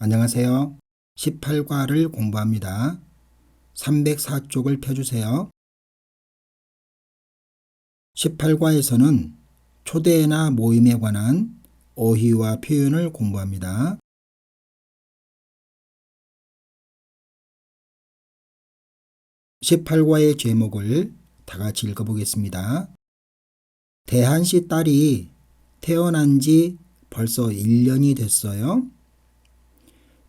안녕하세요. 18과를 공부합니다. 304쪽을 펴주세요. 18과에서는 초대나 모임에 관한 어휘와 표현을 공부합니다. (18과의) 제목을 다 같이 읽어보겠습니다. 대한 씨 딸이 태어난 지 벌써 1년이 됐어요.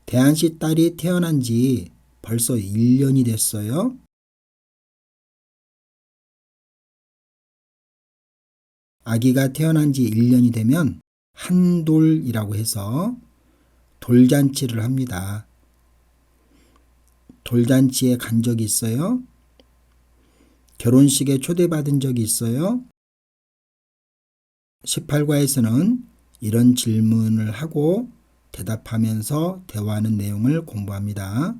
대한 씨 딸이 태어난 지 벌써 1년이 됐어요. 아기가 태어난 지 1년이 되면 한돌이라고 해서 돌잔치를 합니다. 돌잔치에 간 적이 있어요? 결혼식에 초대받은 적이 있어요? 18과에서는 이런 질문을 하고 대답하면서 대화하는 내용을 공부합니다.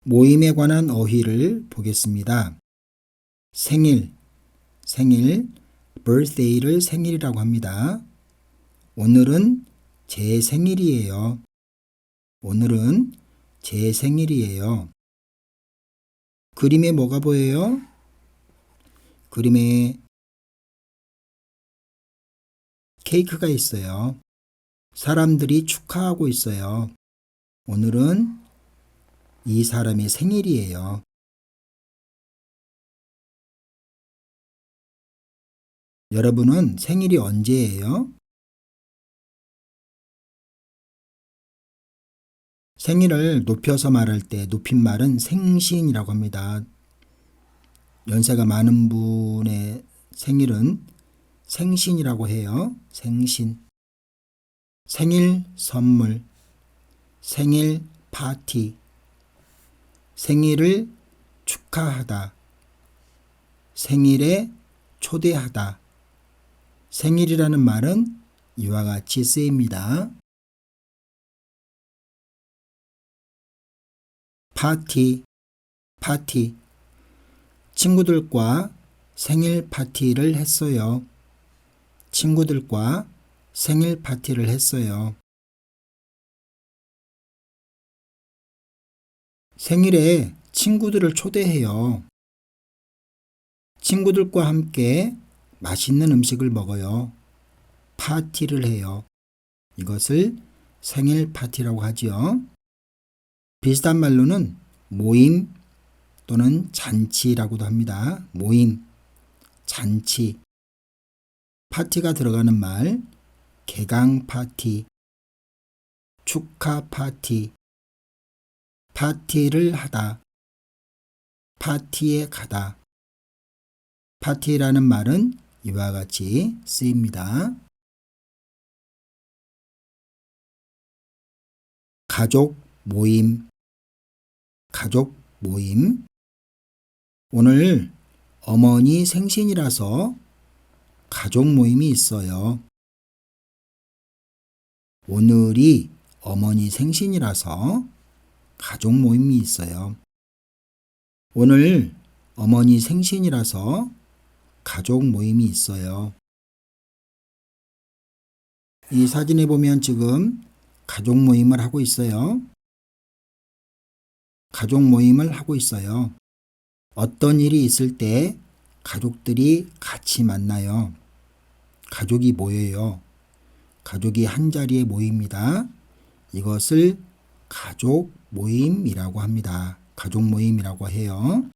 모임에 관한 어휘를 보겠습니다. 생일, birthday를 생일이라고 합니다. 오늘은 제 생일이에요. 오늘은 제 생일이에요. 그림에 뭐가 보여요? 그림에 케이크가 있어요. 사람들이 축하하고 있어요. 오늘은 이 사람의 생일이에요. 여러분은 생일이 언제예요? 생일을 높여서 말할 때 높임말은 생신이라고 합니다. 연세가 많은 분의 생일은 생신이라고 해요. 생신. 생일 선물, 생일 파티, 생일을 축하하다, 생일에 초대하다. 생일이라는 말은 이와 같이 쓰입니다. 파티. 친구들과 생일 파티를 했어요. 친구들과 생일 파티를 했어요. 생일에 친구들을 초대해요. 친구들과 함께 맛있는 음식을 먹어요. 파티를 해요. 이것을 생일 파티라고 하지요. 비슷한 말로는 모임 또는 잔치라고도 합니다. 모임, 잔치. 파티가 들어가는 말, 개강 파티, 축하 파티, 파티를 하다, 파티에 가다. 파티라는 말은 이와 같이 쓰입니다. 가족 모임, 가족 모임. 오늘 어머니 생신이라서 가족 모임이 있어요. 오늘이 어머니 생신이라서 가족 모임이 있어요. 오늘 어머니 생신이라서 가족 모임이 있어요. 이 사진에 보면 지금 가족 모임을 하고 있어요. 가족 모임을 하고 있어요. 어떤 일이 있을 때 가족들이 같이 만나요. 가족이 모여요. 가족이 한자리에 모입니다. 이것을 가족 모임이라고 합니다. 가족 모임이라고 해요.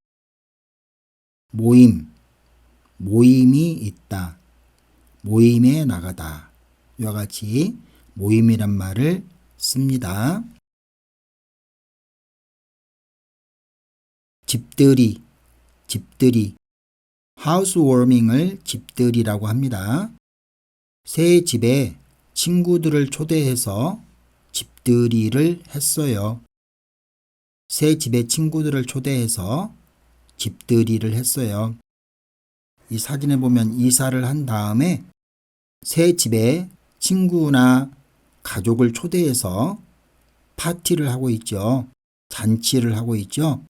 모임, 모임이 있다. 모임에 나가다. 이와 같이 모임이란 말을 씁니다. 집들이, 하우스워밍을 집들이라고 합니다. 새 집에 친구들을 초대해서 집들이를 했어요. 새 집에 친구들을 초대해서 집들이를 했어요. 이 사진에 보면 이사를 한 다음에 새 집에 친구나 가족을 초대해서 파티를 하고 있죠. 잔치를 하고 있죠.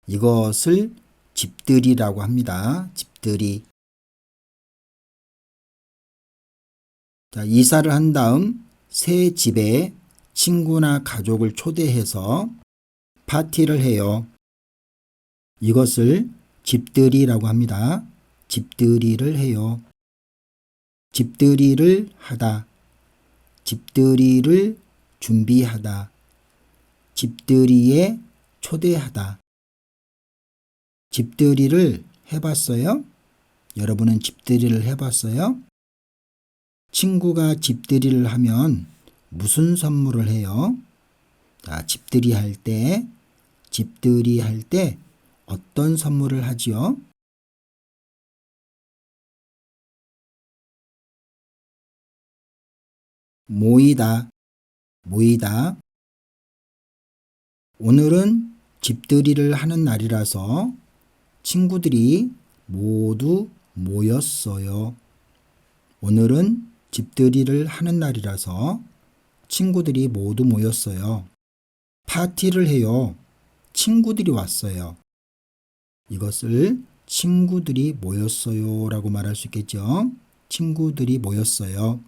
이것을 집들이라고 합니다. 집들이. 자, 이사를 한 다음 새 집에 친구나 가족을 초대해서 파티를 해요. 이것을 집들이라고 합니다. 집들이를 해요. 집들이를 하다. 집들이를 준비하다. 집들이에 초대하다. 집들이를 해봤어요? 여러분은 집들이를 해봤어요? 친구가 집들이를 하면 무슨 선물을 해요? 자, 집들이 할 때 어떤 선물을 하지요? 모이다. 오늘은 집들이를 하는 날이라서 친구들이 모두 모였어요. 오늘은 집들이를 하는 날이라서 친구들이 모두 모였어요. 파티를 해요. 친구들이 왔어요. 이것을 친구들이 모였어요 라고 말할 수 있겠죠. 친구들이 모였어요.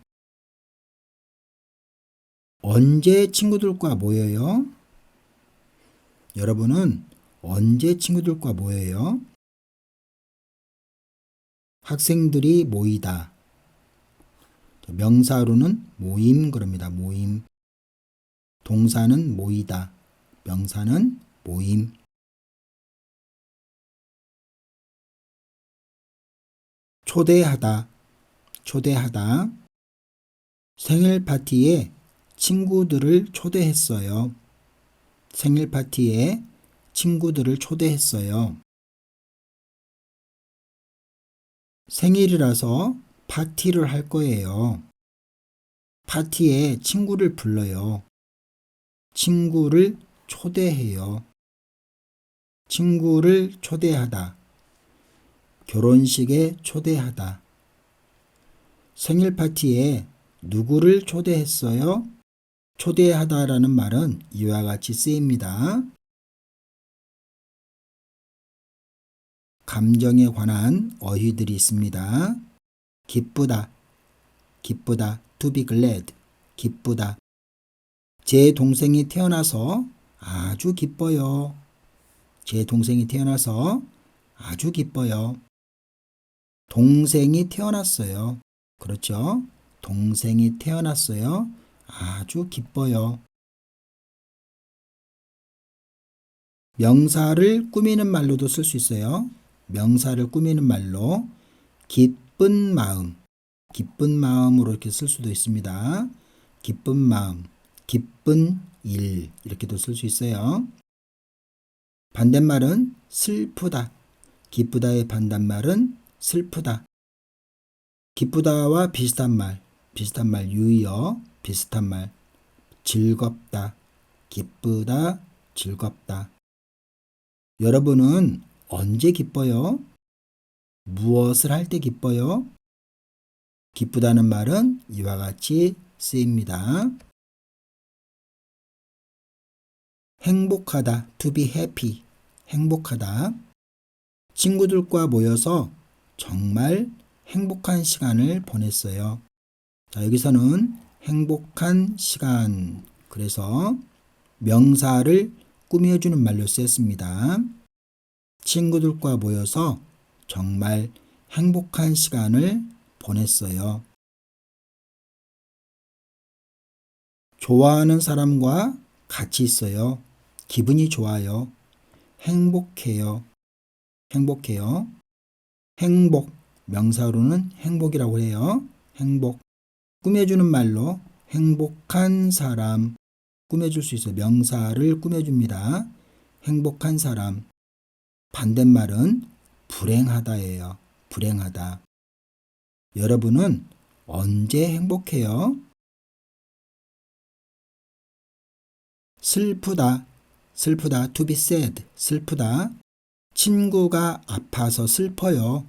언제 친구들과 모여요? 여러분은 언제 친구들과 모여요? 학생들이 모이다. 명사로는 모임 그럽니다. 모임. 동사는 모이다. 명사는 모임. 초대하다. 생일 파티에 친구들을 초대했어요. 생일 파티에 친구들을 초대했어요. 생일이라서 파티를 할 거예요. 파티에 친구를 불러요. 친구를 초대해요. 친구를 초대하다. 결혼식에 초대하다. 생일 파티에 누구를 초대했어요? 초대하다라는 말은 이와 같이 쓰입니다. 감정에 관한 어휘들이 있습니다. 기쁘다. to be glad. 기쁘다. 제 동생이 태어나서 아주 기뻐요. 제 동생이 태어나서 아주 기뻐요. 동생이 태어났어요. 그렇죠? 동생이 태어났어요. 아주 기뻐요. 명사를 꾸미는 말로도 쓸 수 있어요. 명사를 꾸미는 말로 기쁜 마음으로 이렇게 쓸 수도 있습니다. 기쁜 마음, 기쁜 일 이렇게도 쓸 수 있어요. 반대말은 슬프다. 기쁘다의 반대말은 슬프다. 기쁘다와 비슷한 말 유의어, 비슷한 말 즐겁다. 기쁘다, 즐겁다. 여러분은 언제 기뻐요? 무엇을 할 때 기뻐요? 기쁘다는 말은 이와 같이 쓰입니다. 행복하다, to be happy. 행복하다. 친구들과 모여서 정말 행복한 시간을 보냈어요. 자, 여기서는 행복한 시간. 그래서 명사를 꾸며주는 말로 쓰였습니다. 친구들과 모여서 정말 행복한 시간을 보냈어요. 좋아하는 사람과 같이 있어요. 기분이 좋아요. 행복해요. 행복, 명사로는 행복이라고 해요. 행복. 꾸며주는 말로 행복한 사람. 꾸며줄 수 있어요. 명사를 꾸며줍니다. 행복한 사람. 반대말은 불행하다예요. 불행하다. 여러분은 언제 행복해요? 슬프다, to be sad. 슬프다. 친구가 아파서 슬퍼요.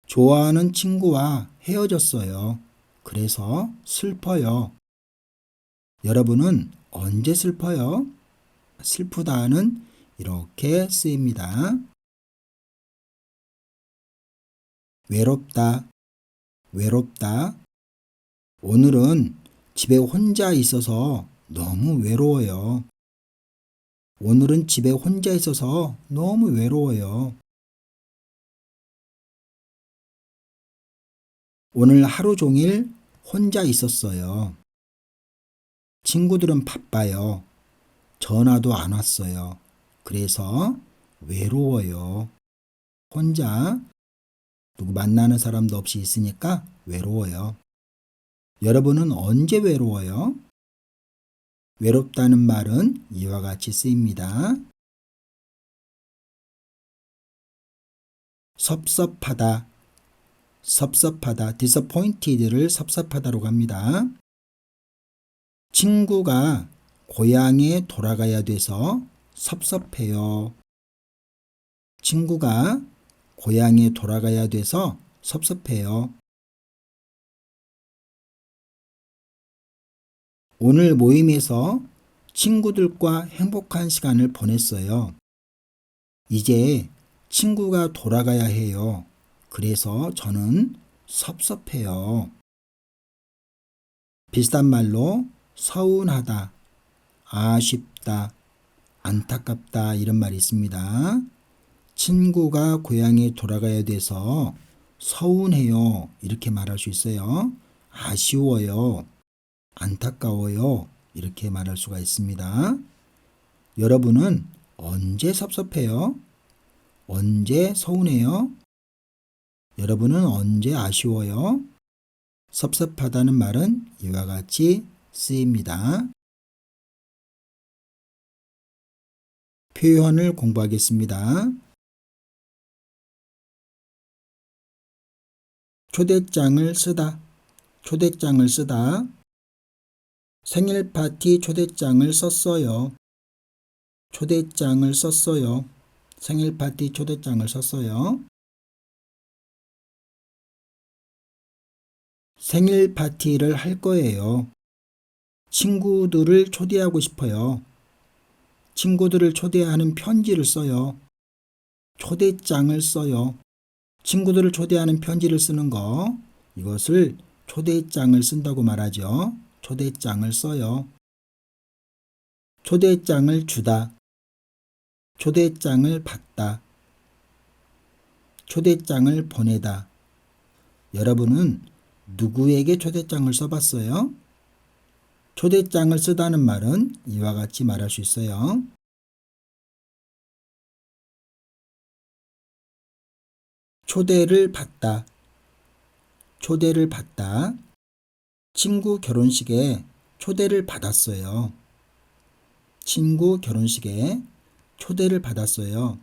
좋아하는 친구와 헤어졌어요. 그래서 슬퍼요. 여러분은 언제 슬퍼요? 슬프다는 이렇게 쓰입니다. 외롭다, 외롭다. 오늘은 집에 혼자 있어서 너무 외로워요. 오늘은 집에 혼자 있어서 너무 외로워요. 오늘 하루 종일 혼자 있었어요. 친구들은 바빠요. 전화도 안 왔어요. 그래서 외로워요. 혼자 누구 만나는 사람도 없이 있으니까 외로워요. 여러분은 언제 외로워요? 외롭다는 말은 이와 같이 쓰입니다. 섭섭하다, 섭섭하다, disappointed를 섭섭하다로 합니다. 친구가 고향에 돌아가야 돼서 섭섭해요. 친구가 고향에 돌아가야 돼서 섭섭해요. 오늘 모임에서 친구들과 행복한 시간을 보냈어요. 이제 친구가 돌아가야 해요. 그래서 저는 섭섭해요. 비슷한 말로 서운하다, 아쉽다, 안타깝다 이런 말이 있습니다. 친구가 고향에 돌아가야 돼서 서운해요. 이렇게 말할 수 있어요. 아쉬워요. 안타까워요. 이렇게 말할 수가 있습니다. 여러분은 언제 섭섭해요? 언제 서운해요? 여러분은 언제 아쉬워요? 섭섭하다는 말은 이와 같이 쓰입니다. 표현을 공부하겠습니다. 초대장을 쓰다, 초대장을 쓰다. 생일 파티 초대장을 썼어요. 초대장을 썼어요. 생일 파티 초대장을 썼어요. 생일 파티를 할 거예요. 친구들을 초대하고 싶어요. 친구들을 초대하는 편지를 써요. 초대장을 써요. 친구들을 초대하는 편지를 쓰는 거, 이것을 초대장을 쓴다고 말하죠. 초대장을 써요. 초대장을 주다. 초대장을 받다. 초대장을 보내다. 여러분은 누구에게 초대장을 써봤어요? 초대장을 쓰다는 말은 이와 같이 말할 수 있어요. 초대를 받다. 초대를 받다. 친구 결혼식에 초대를 받았어요. 친구 결혼식에 초대를 받았어요.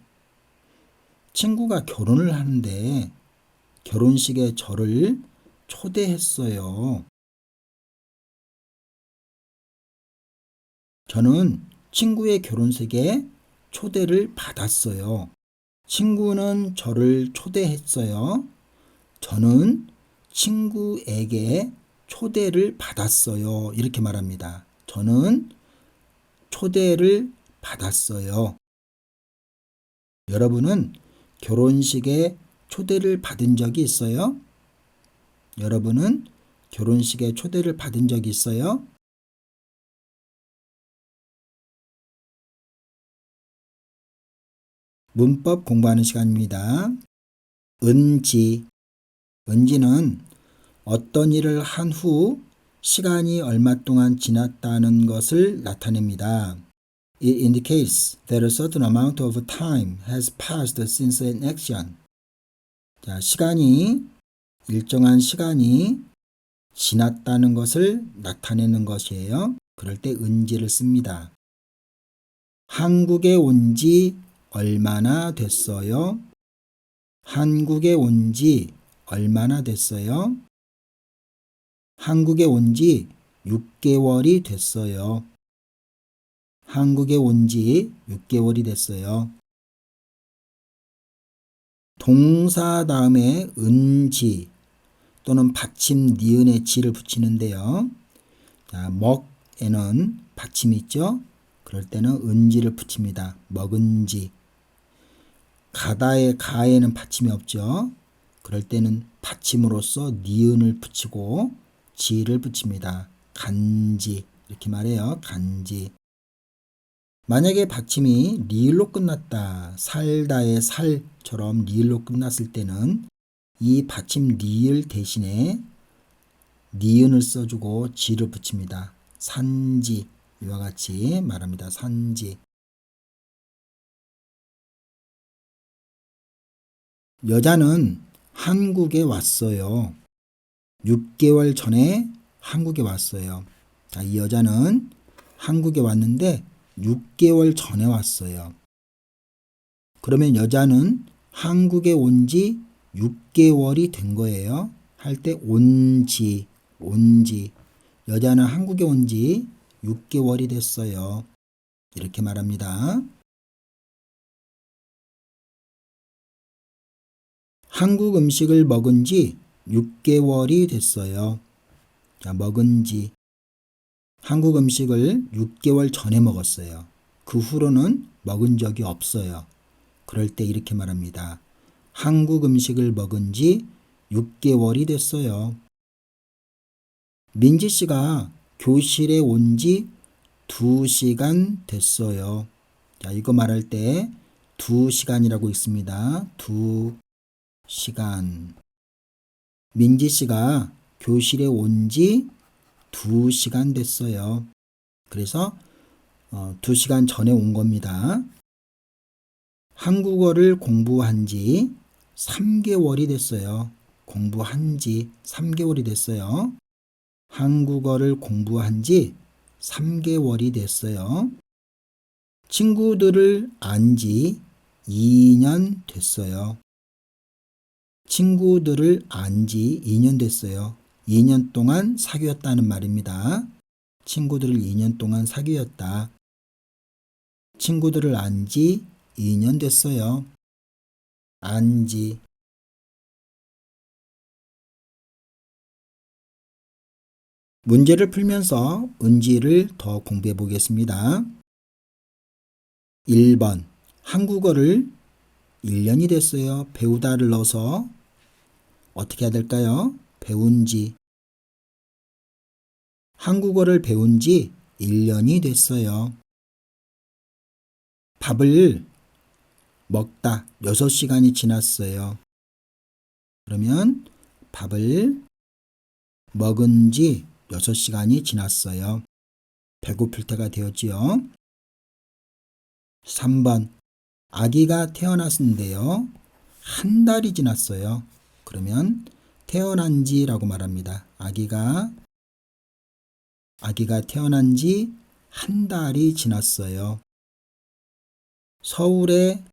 친구가 결혼을 하는데 결혼식에 저를 초대했어요. 저는 친구의 결혼식에 초대를 받았어요. 친구는 저를 초대했어요. 저는 친구에게 초대를 받았어요. 이렇게 말합니다. 저는 초대를 받았어요. 여러분은 결혼식에 초대를 받은 적이 있어요? 여러분은 결혼식에 초대를 받은 적이 있어요? 문법 공부하는 시간입니다. 은지. 은지는 어떤 일을 한 후 시간이 얼마 동안 지났다는 것을 나타냅니다. It indicates that a certain amount of time has passed since an action. 자, 일정한 시간이 지났다는 것을 나타내는 것이에요. 그럴 때 은지를 씁니다. 한국에 온 지 얼마나 됐어요? 한국에 온 지 얼마나 됐어요? 한국에 온 지 6개월이 됐어요. 한국에 온 지 6개월이 됐어요. 동사 다음에 은지 또는 받침 니은의 지를 붙이는데요. 자, 먹에는 받침이 있죠. 그럴 때는 은지를 붙입니다. 먹은지. 가다의 가에는 받침이 없죠. 그럴 때는 받침으로써 니은을 붙이고 지를 붙입니다. 간지 이렇게 말해요. 간지. 만약에 받침이 리을로 끝났다. 살다의 살처럼 리을로 끝났을 때는 이 받침 리을 대신에 니은을 써주고 지를 붙입니다. 산지 이와 같이 말합니다. 산지. 여자는 한국에 왔어요. 6개월 전에 한국에 왔어요. 자, 이 여자는 한국에 왔는데 6개월 전에 왔어요. 그러면 여자는 한국에 온 지 6개월이 된 거예요. 할 때 온지. 여자는 한국에 온 지 6개월이 됐어요. 이렇게 말합니다. 한국 음식을 먹은 지 6개월이 됐어요. 자, 먹은 지. 한국 음식을 6개월 전에 먹었어요. 그 후로는 먹은 적이 없어요. 그럴 때 이렇게 말합니다. 한국 음식을 먹은 지 6개월이 됐어요. 민지 씨가 교실에 온 지 2시간 됐어요. 자, 이거 말할 때 2시간이라고 있습니다. 2시간. 민지 씨가 교실에 온 지 2시간 됐어요. 그래서 2시간 전에 온 겁니다. 한국어를 공부한 지 3개월이 됐어요. 공부한 지 3개월이 됐어요. 한국어를 공부한 지 3개월이 됐어요. 친구들을 안 지 2년 됐어요. 친구들을 안 지 2년 됐어요. 2년 동안 사귀었다는 말입니다. 친구들을 2년 동안 사귀었다. 친구들을 안 지 2년 됐어요. 안 지. 문제를 풀면서 은지를 더 공부해 보겠습니다. 1번. 한국어를 1년이 됐어요. 배우다를 넣어서 어떻게 해야 될까요? 배운 지. 한국어를 배운 지 1년이 됐어요. 밥을 먹다 6시간이 지났어요. 그러면 밥을 먹은 지 6시간이 지났어요. 배고플 때가 되었지요. 3번. 아기가 태어났는데요. 한 달이 지났어요. 그러면 태어난 지라고 말합니다. 아기가 태어난 지 한 달이 지났어요. 서울에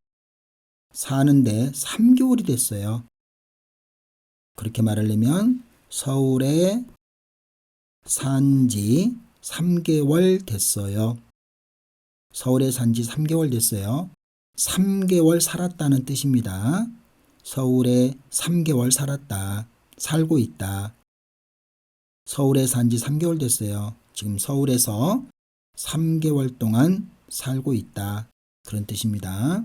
사는데 3개월이 됐어요. 그렇게 말하려면 서울에 산 지 3개월 됐어요. 서울에 산 지 3개월 됐어요. 3개월 살았다는 뜻입니다. 서울에 3개월 살았다. 살고 있다. 서울에 산 지 3개월 됐어요. 지금 서울에서 3개월 동안 살고 있다. 그런 뜻입니다.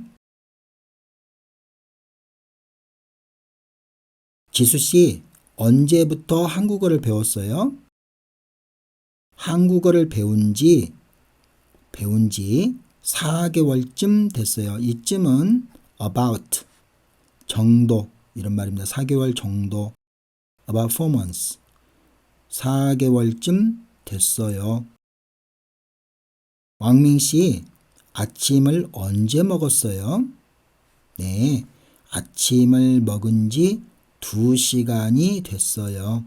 지수 씨, 언제부터 한국어를 배웠어요? 한국어를 배운 지 4개월쯤 됐어요. 이쯤은 about 정도 이런 말입니다. 4개월 정도. about 4 months. 4개월쯤 됐어요. 왕민 씨, 아침을 언제 먹었어요? 네, 아침을 먹은 지 2시간이 됐어요.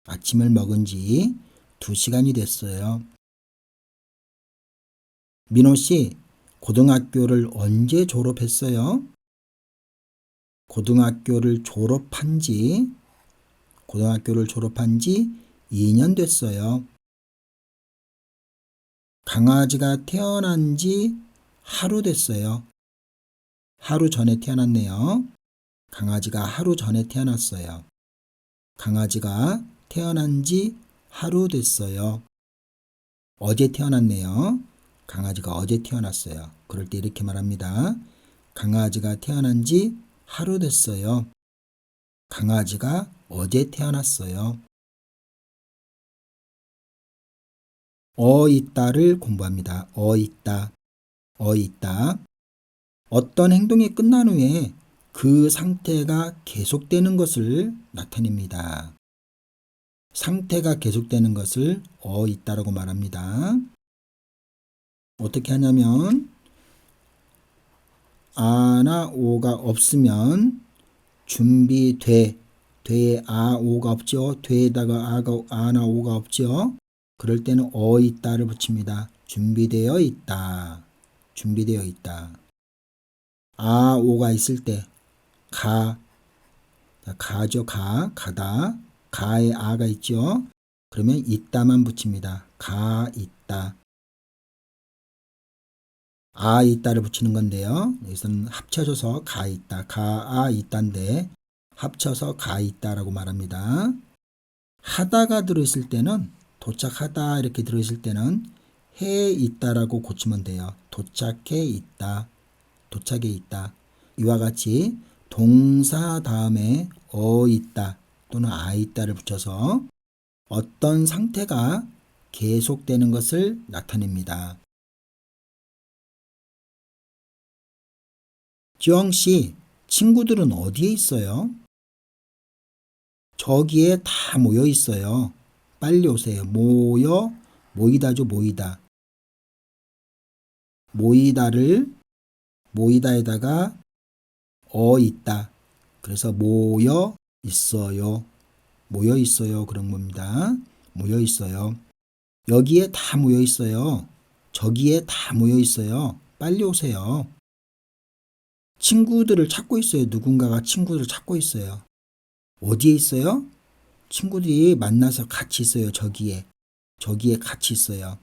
아침을 먹은 지 2시간이 됐어요. 민호 씨, 고등학교를 언제 졸업했어요? 고등학교를 졸업한 지 2년 됐어요. 강아지가 태어난 지 하루 됐어요. 하루 전에 태어났네요. 강아지가 하루 전에 태어났어요. 강아지가 태어난 지 하루 됐어요. 어제 태어났네요. 강아지가 어제 태어났어요. 그럴 때 이렇게 말합니다. 강아지가 태어난 지 하루 됐어요. 강아지가 어제 태어났어요. 있다를 공부합니다. 있다, 있다. 어떤 행동이 끝난 후에 그 상태가 계속되는 것을 나타냅니다. 상태가 계속되는 것을 있다라고 말합니다. 어떻게 하냐면 아나 오가 없으면 준비돼. 돼에 오가 없죠. 돼에다가 아나 오가 없죠. 그럴 때는 있다를 붙입니다. 준비되어 있다. 준비되어 있다. 오가 있을 때 가죠. 가다. 가에 아가 있죠. 그러면 있다만 붙입니다. 가 있다. 있다를 붙이는 건데요. 여기서는 합쳐져서 가 있다. 있다인데 합쳐서 가 있다라고 말합니다. 하다가 들어있을 때는 도착하다 이렇게 들어있을 때는 해 있다라고 고치면 돼요. 도착해 있다. 도착해 있다. 이와 같이 동사 다음에 있다 또는 있다를 붙여서 어떤 상태가 계속되는 것을 나타냅니다. 지영씨, 친구들은 어디에 있어요? 저기에 다 모여 있어요. 빨리 오세요. 모이다죠, 모이다. 모이다에다가 있다. 그래서 모여 있어요. 모여 있어요. 그런 겁니다. 모여 있어요. 여기에 다 모여 있어요. 저기에 다 모여 있어요. 빨리 오세요. 친구들을 찾고 있어요. 누군가가 친구들을 찾고 있어요. 어디에 있어요? 친구들이 만나서 같이 있어요. 저기에 같이 있어요.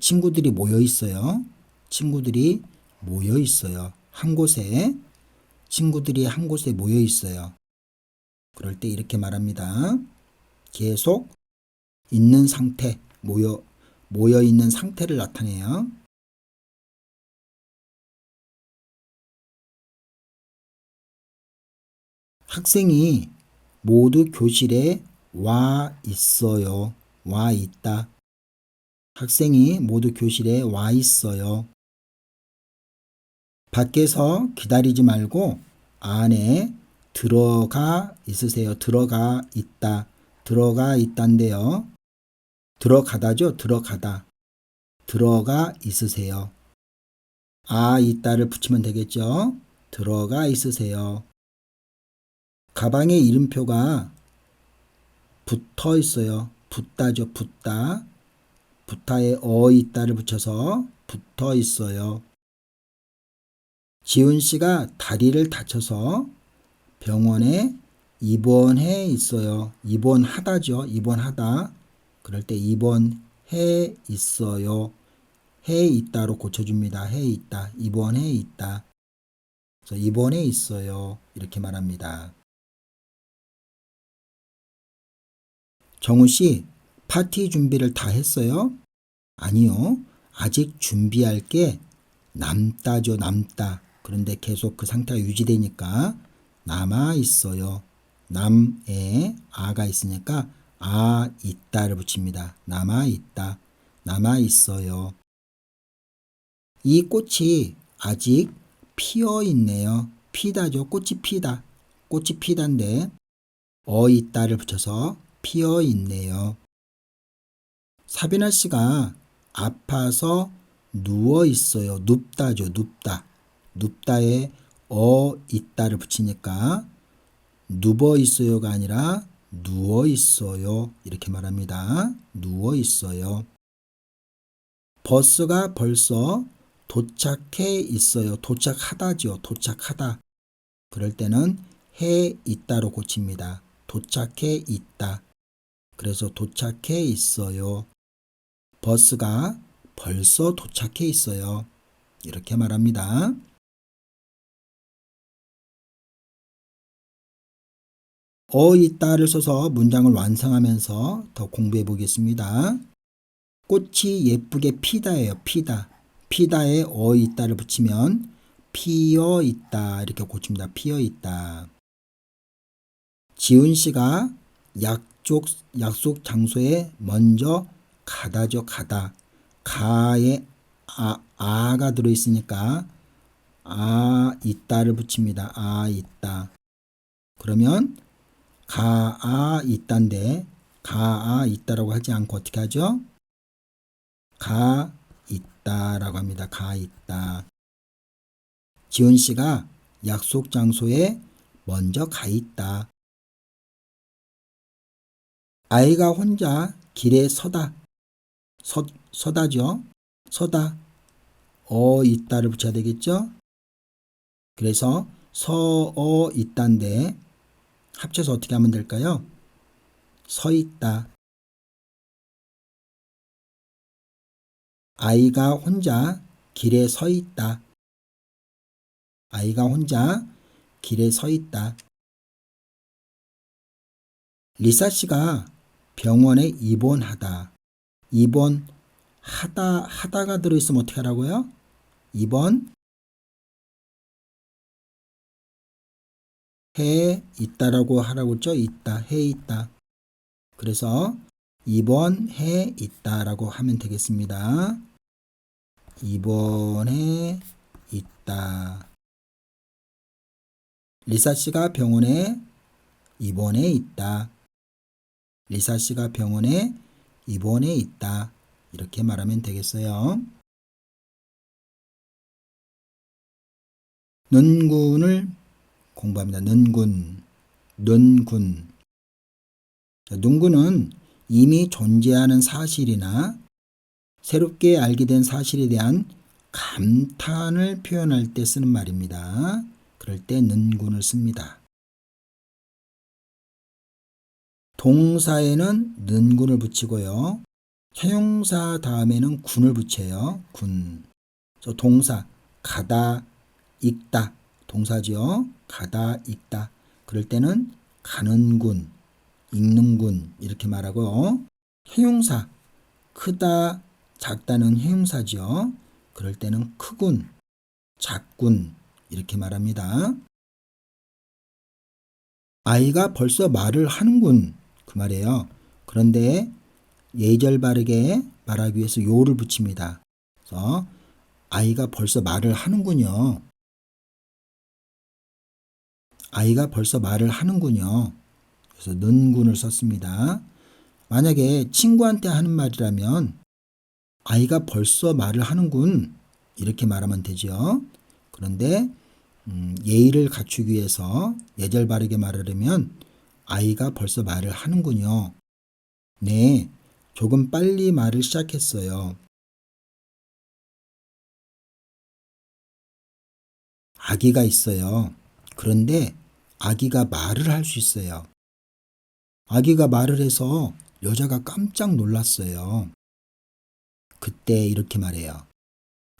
친구들이 모여 있어요. 친구들이 모여 있어요. 한 곳에 친구들이 한 곳에 모여 있어요. 그럴 때 이렇게 말합니다. 계속 있는 상태, 모여 있는 상태를 나타내요. 학생이 모두 교실에 와 있어요. 와 있다. 학생이 모두 교실에 와 있어요. 밖에서 기다리지 말고 안에 들어가 있으세요. 들어가 있다. 들어가 있단데요. 들어가다죠. 들어가다. 들어가 있으세요. 있다를 붙이면 되겠죠. 들어가 있으세요. 가방에 이름표가 붙어 있어요. 붙다죠. 붙다. 붙다에 있다를 붙여서 붙어 있어요. 지훈 씨가 다리를 다쳐서 병원에 입원해 있어요. 입원하다죠. 입원하다. 그럴 때 입원해 있어요. 해 있다로 고쳐줍니다. 해 있다. 입원해 있다. 그래서 입원해 있어요. 이렇게 말합니다. 정우 씨, 파티 준비를 다 했어요? 아니요. 아직 준비할 게 남다죠. 남다. 그런데 계속 그 상태가 유지되니까 남아 있어요. 남에 아가 있으니까 있다를 붙입니다. 남아 있다. 남아 있어요. 이 꽃이 아직 피어 있네요. 피다죠. 꽃이 피다. 꽃이 피다인데 있다를 붙여서 피어 있네요. 사비나 씨가 아파서 누워 있어요. 눕다죠. 눕다. 눕다에 있다를 붙이니까 누워 있어요가 아니라 누워 있어요. 이렇게 말합니다. 누워 있어요. 버스가 벌써 도착해 있어요. 도착하다죠. 도착하다. 그럴 때는 해 있다로 고칩니다. 도착해 있다. 그래서 도착해 있어요. 버스가 벌써 도착해 있어요. 이렇게 말합니다. 있다를 써서 문장을 완성하면서 더 공부해 보겠습니다. 꽃이 예쁘게 피다예요. 피다. 피다에 있다를 붙이면 피어 있다 이렇게 고칩니다. 피어 있다. 지훈 씨가 약속 장소에 먼저 가다죠. 가다. 가에 아가 들어있으니까 있다를 붙입니다. 있다. 그러면 있다인데 있다라고 하지 않고 어떻게 하죠? 가 있다라고 합니다. 가 있다. 지훈 씨가 약속 장소에 먼저 가 있다. 아이가 혼자 길에 서다. 서다죠. 서다. 있다를 붙여야 되겠죠? 그래서 있다인데 합쳐서 어떻게 하면 될까요? 서 있다. 아이가 혼자 길에 서 있다. 아이가 혼자 길에 서 있다. 리사 씨가 병원에 입원하다. 하다가 들어있으면 어떻게 하라고요? 해 있다라고 하라고 했죠? 해 있다. 그래서 입원해 있다라고 하면 되겠습니다. 입원해 있다. 리사 씨가 병원에 입원해 있다. 리사 씨가 병원에 입원해 있다. 이렇게 말하면 되겠어요. 는군을 공부합니다. 는군. 능군은 이미 존재하는 사실이나 새롭게 알게 된 사실에 대한 감탄을 표현할 때 쓰는 말입니다. 그럴 때 는군을 씁니다. 동사에는 는군을 붙이고요. 형용사 다음에는 군을 붙여요. 군. 동사 가다, 읽다. 동사죠. 가다, 읽다. 그럴 때는 가는 군, 읽는 군 이렇게 말하고 형용사 크다, 작다는 형용사죠. 그럴 때는 크군, 작군 이렇게 말합니다. 아이가 벌써 말을 하는군 그 말이에요. 그런데 예절 바르게 말하기 위해서 요를 붙입니다. 그래서 아이가 벌써 말을 하는군요. 아이가 벌써 말을 하는군요. 그래서 는군을 썼습니다. 만약에 친구한테 하는 말이라면 아이가 벌써 말을 하는군 이렇게 말하면 되죠. 그런데 예의를 갖추기 위해서 예절 바르게 말하려면 아이가 벌써 말을 하는군요. 네, 조금 빨리 말을 시작했어요. 아기가 있어요. 그런데 아기가 말을 할 수 있어요. 아기가 말을 해서 여자가 깜짝 놀랐어요. 그때 이렇게 말해요.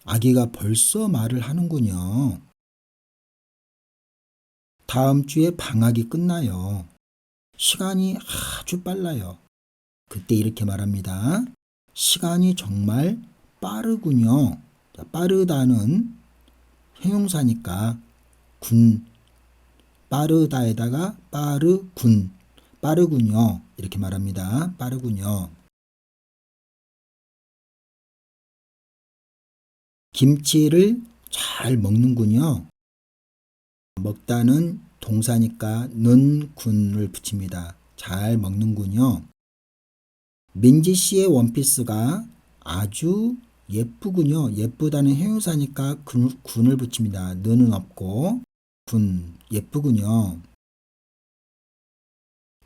아기가 벌써 말을 하는군요. 다음 주에 방학이 끝나요. 시간이 아주 빨라요. 그때 이렇게 말합니다. 시간이 정말 빠르군요. 빠르다는 형용사니까 빠르다에다가 빠르군요. 이렇게 말합니다. 빠르군요. 김치를 잘 먹는군요. 먹다는 동사니까 는군을 붙입니다. 잘 먹는군요. 민지 씨의 원피스가 아주 예쁘군요. 예쁘다는 형용사니까 군을 붙입니다. 는은 없고 예쁘군요.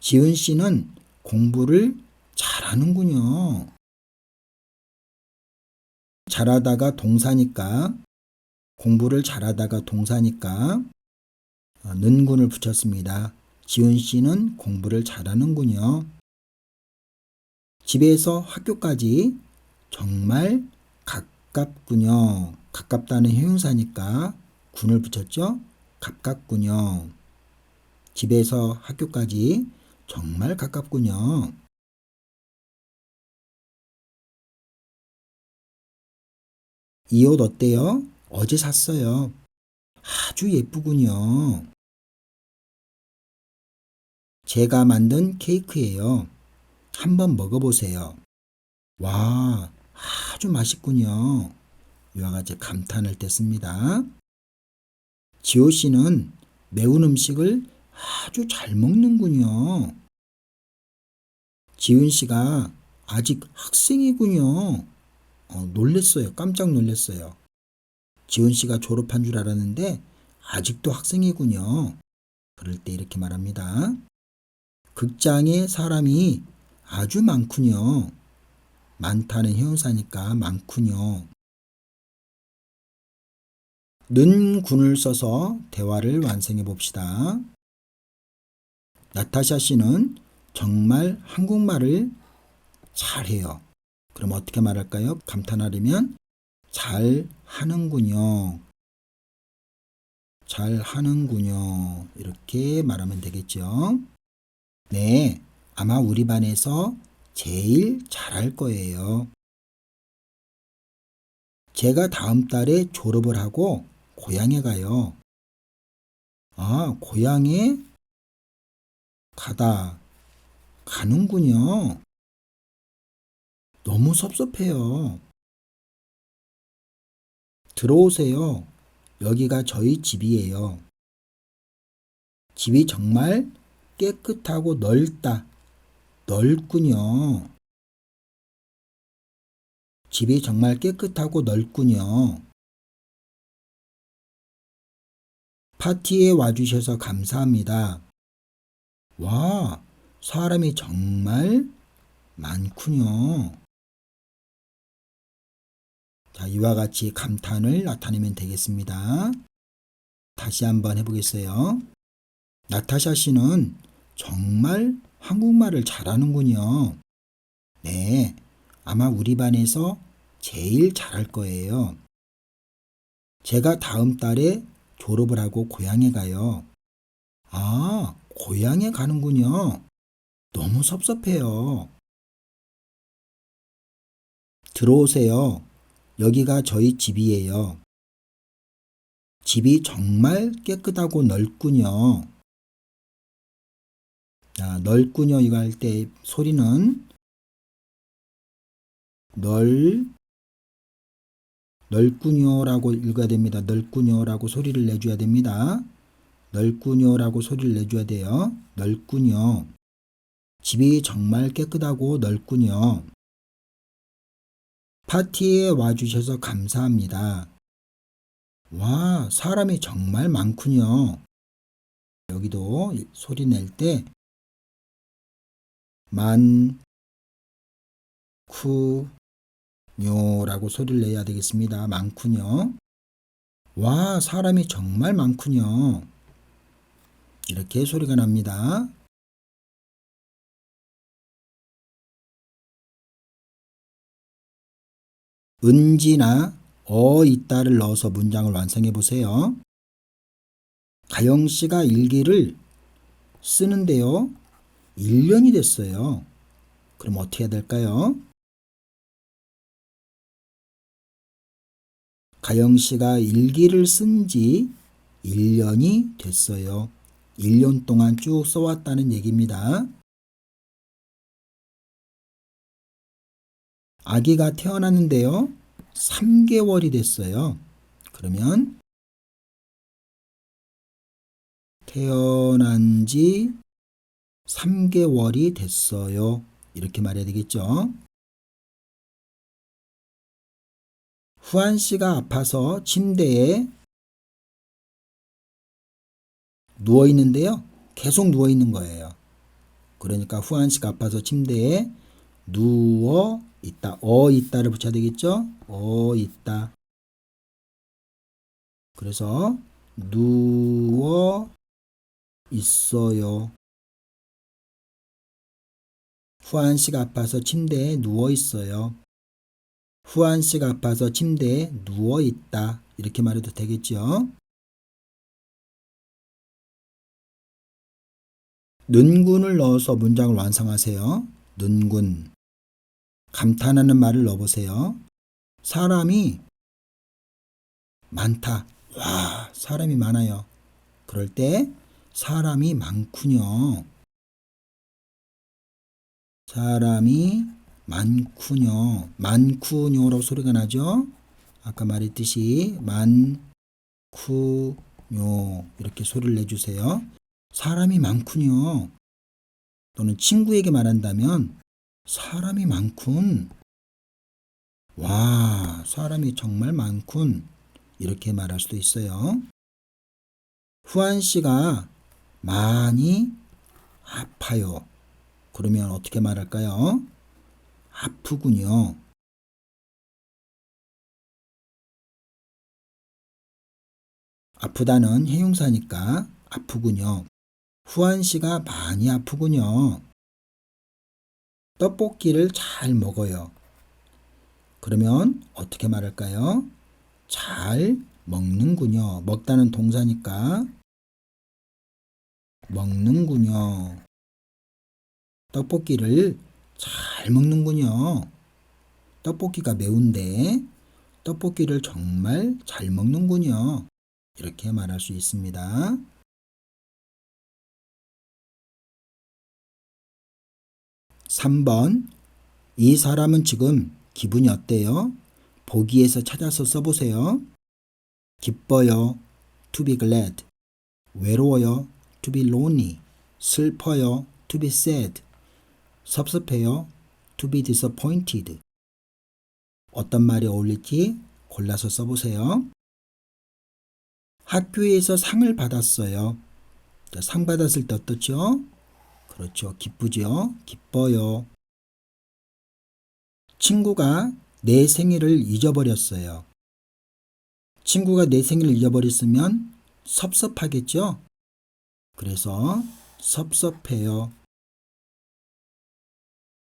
지은 씨는 공부를 잘하는군요. 잘하다가 동사니까 공부를 잘하다가 동사니까 는군을 붙였습니다. 지은 씨는 공부를 잘하는군요. 집에서 학교까지 정말 가깝군요. 가깝다는 형용사니까 군을 붙였죠. 가깝군요. 집에서 학교까지 정말 가깝군요. 이 옷 어때요? 어제 샀어요. 아주 예쁘군요. 제가 만든 케이크예요. 한번 먹어보세요. 와, 아주 맛있군요. 이와 같이 감탄을 댔습니다. 지호 씨는 매운 음식을 아주 잘 먹는군요. 지훈 씨가 아직 학생이군요. 놀랬어요. 깜짝 놀랐어요. 지훈 씨가 졸업한 줄 알았는데 아직도 학생이군요. 그럴 때 이렇게 말합니다. 극장에 사람이 아주 많군요. 많다는 형용사니까 많군요. 는 군을 써서 대화를 완성해 봅시다. 나타샤 씨는 정말 한국말을 잘해요. 그럼 어떻게 말할까요? 감탄하려면 잘 하는군요. 잘 하는군요. 이렇게 말하면 되겠죠. 네, 아마 우리 반에서 제일 잘할 거예요. 제가 다음 달에 졸업을 하고 고향에 가요. 아, 고향에 가는군요. 너무 섭섭해요. 들어오세요. 여기가 저희 집이에요. 집이 정말 깨끗하고 넓군요. 집이 정말 깨끗하고 넓군요. 파티에 와주셔서 감사합니다. 와, 사람이 정말 많군요. 자, 이와 같이 감탄을 나타내면 되겠습니다. 다시 한번 해보겠어요. 나타샤 씨는 정말 한국말을 잘하는군요. 네, 아마 우리 반에서 제일 잘할 거예요. 제가 다음 달에 졸업을 하고 고향에 가요. 아, 고향에 가는군요. 너무 섭섭해요. 들어오세요. 여기가 저희 집이에요. 집이 정말 깨끗하고 넓군요. 자, 넓군요 이거 할 때 소리는 넓군요라고 읽어야 됩니다. 넓군요라고 소리를 내줘야 됩니다. 넓군요라고 소리를 내줘야 돼요. 넓군요. 집이 정말 깨끗하고 넓군요. 파티에 와주셔서 감사합니다. 와, 사람이 정말 많군요. 여기도 소리 낼 때 많군요라고 소리를 내야 되겠습니다. 많군요. 와, 사람이 정말 많군요. 이렇게 소리가 납니다. 은지나 있다를 넣어서 문장을 완성해 보세요. 가영 씨가 일기를 쓰는데요. 1년이 됐어요. 그럼 어떻게 해야 될까요? 가영 씨가 일기를 쓴 지 1년이 됐어요. 1년 동안 쭉 써왔다는 얘기입니다. 아기가 태어났는데요. 3개월이 됐어요. 그러면 태어난 지 3개월이 됐어요. 이렇게 말해야 되겠죠. 후안 씨가 아파서 침대에 누워 있는데요. 계속 누워 있는 거예요. 그러니까 후안 씨가 아파서 침대에 누워 있다. 있다를 붙여야 되겠죠? 있다. 그래서 누워 있어요. 후안 씨가 아파서 침대에 누워 있어요. 후안 씨가 아파서 침대에 누워 있다. 이렇게 말해도 되겠죠? 는군을 넣어서 문장을 완성하세요. 는군. 감탄하는 말을 넣어보세요. 사람이 많다. 와, 사람이 많아요. 그럴 때 사람이 많군요. 사람이 많군요. 많군요라고 소리가 나죠? 아까 말했듯이 많군요 이렇게 소리를 내주세요. 사람이 많군요. 또는 친구에게 말한다면 사람이 많군. 와, 사람이 정말 많군. 이렇게 말할 수도 있어요. 후안 씨가 많이 아파요. 그러면 어떻게 말할까요? 아프군요. 아프다는 형용사니까 아프군요. 후안 씨가 많이 아프군요. 떡볶이를 잘 먹어요. 그러면 어떻게 말할까요? 잘 먹는군요. 먹다는 동사니까 먹는군요. 떡볶이를 잘 먹는군요. 떡볶이가 매운데 떡볶이를 정말 잘 먹는군요. 이렇게 말할 수 있습니다. 3번. 이 사람은 지금 기분이 어때요? 보기에서 찾아서 써보세요. 기뻐요. To be glad. 외로워요. To be lonely. 슬퍼요. To be sad. 섭섭해요. To be disappointed. 어떤 말이 어울릴지 골라서 써보세요. 학교에서 상을 받았어요. 자, 상 받았을 때 어떻죠? 그렇죠. 기쁘죠. 기뻐요. 친구가 내 생일을 잊어버렸어요. 친구가 내 생일을 잊어버렸으면 섭섭하겠죠? 그래서 섭섭해요.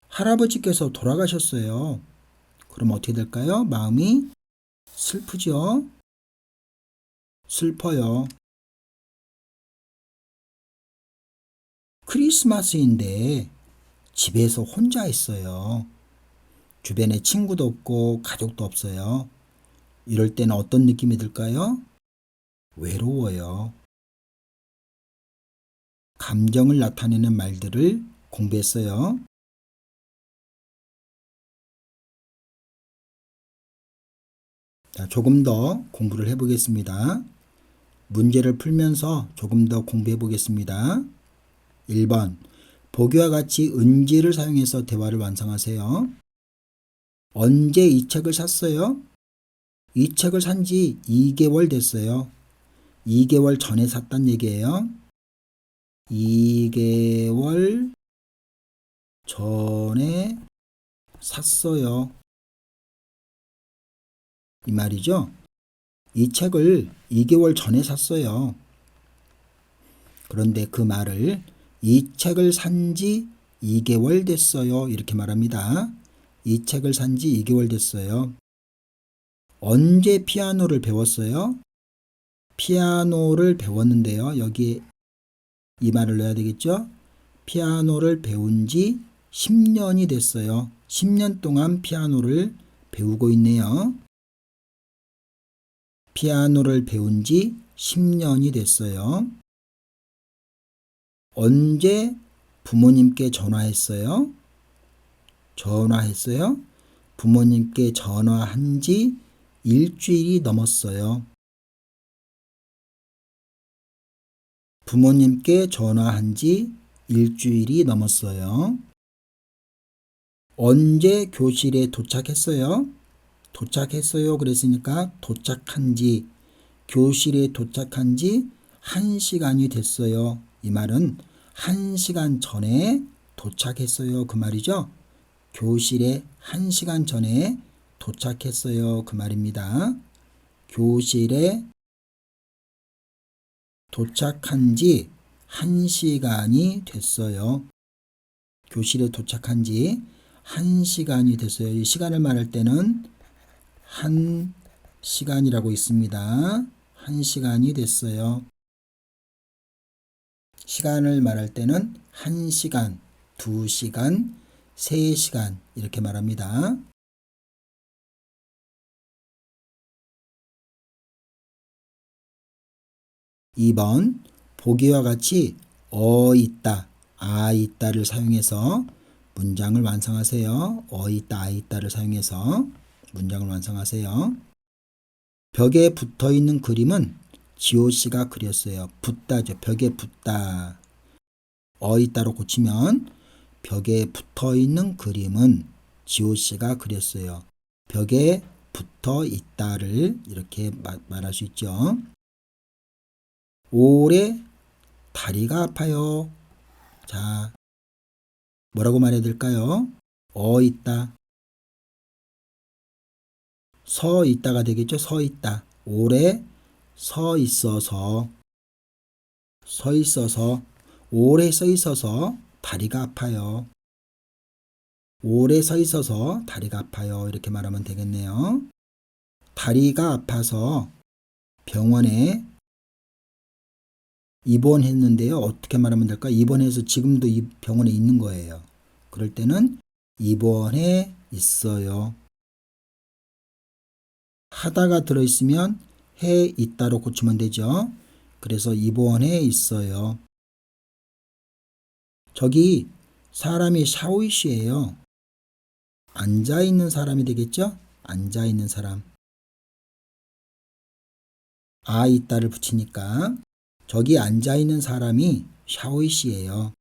할아버지께서 돌아가셨어요. 그럼 어떻게 될까요? 마음이 슬프죠? 슬퍼요. 크리스마스인데 집에서 혼자 있어요. 주변에 친구도 없고 가족도 없어요. 이럴 때는 어떤 느낌이 들까요? 외로워요. 감정을 나타내는 말들을 공부했어요. 자, 조금 더 공부를 해보겠습니다. 문제를 풀면서 조금 더 공부해 보겠습니다. 1번. 보기와 같이 은지를 사용해서 대화를 완성하세요. 언제 이 책을 샀어요? 이 책을 산 지 2개월 됐어요. 2개월 전에 샀단 얘기예요. 2개월 전에 샀어요. 이 말이죠. 이 책을 2개월 전에 샀어요. 그런데 그 말을 이 책을 산 지 2개월 됐어요. 이렇게 말합니다. 이 책을 산 지 2개월 됐어요. 언제 피아노를 배웠어요? 피아노를 배웠는데요. 여기 이 말을 넣어야 되겠죠? 피아노를 배운 지 10년이 됐어요. 10년 동안 피아노를 배우고 있네요. 피아노를 배운 지 10년이 됐어요. 언제 부모님께 전화했어요? 전화했어요? 부모님께 전화한 지 일주일이 넘었어요. 부모님께 전화한 지 일주일이 넘었어요. 언제 교실에 도착했어요? 도착했어요. 그랬으니까 도착한 지, 교실에 도착한 지 1시간이 됐어요. 이 말은 1시간 전에 도착했어요. 그 말이죠. 교실에 1시간 전에 도착했어요. 그 말입니다. 교실에 도착한 지 1시간이 됐어요. 교실에 도착한 지 1시간이 됐어요. 이 시간을 말할 때는 1시간이라고 있습니다. 1시간이 됐어요. 시간을 말할 때는 1시간, 2시간, 3시간 이렇게 말합니다. 2번 보기와 같이 있다, 있다를 사용해서 문장을 완성하세요. 있다, 아 있다를 사용해서 문장을 완성하세요. 벽에 붙어 있는 그림은 지호 씨가 그렸어요. 붙다죠. 벽에 붙다. 있다로 고치면 벽에 붙어 있는 그림은 지호 씨가 그렸어요. 벽에 붙어 있다를 이렇게 말할 수 있죠. 올해 다리가 아파요. 자, 뭐라고 말해야 될까요? 있다. 서 있다가 되겠죠? 서 있다. 오래 서 있어서, 오래 서 있어서 다리가 아파요. 오래 서 있어서 다리가 아파요. 이렇게 말하면 되겠네요. 다리가 아파서 병원에 입원했는데요. 어떻게 말하면 될까? 입원해서 지금도 이 병원에 있는 거예요. 그럴 때는 입원해 있어요. 하다가 들어있으면 해 있다로 고치면 되죠. 그래서 입원해 있어요. 저기 사람이 샤오이시예요. 앉아있는 사람이 되겠죠? 앉아있는 사람. 아 있다를 붙이니까 저기 앉아있는 사람이 샤오이시예요.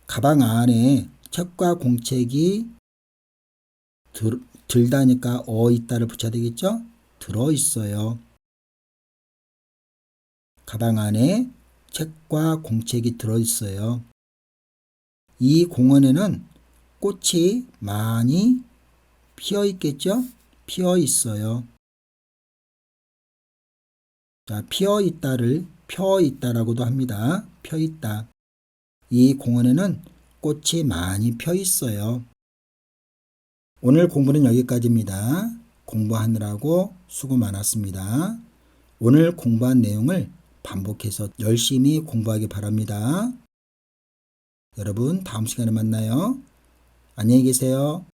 가방 안에 책과 공책이 들다니까 있다를 붙여야 되겠죠? 들어있어요. 가방 안에 책과 공책이 들어있어요. 이 공원에는 꽃이 많이 피어 있겠죠? 피어 있어요. 자, 피어 있다를 펴 있다라고도 합니다. 펴 있다. 이 공원에는 꽃이 많이 펴 있어요. 오늘 공부는 여기까지입니다. 공부하느라고 수고 많았습니다. 오늘 공부한 내용을 반복해서 열심히 공부하기 바랍니다. 여러분, 다음 시간에 만나요. 안녕히 계세요.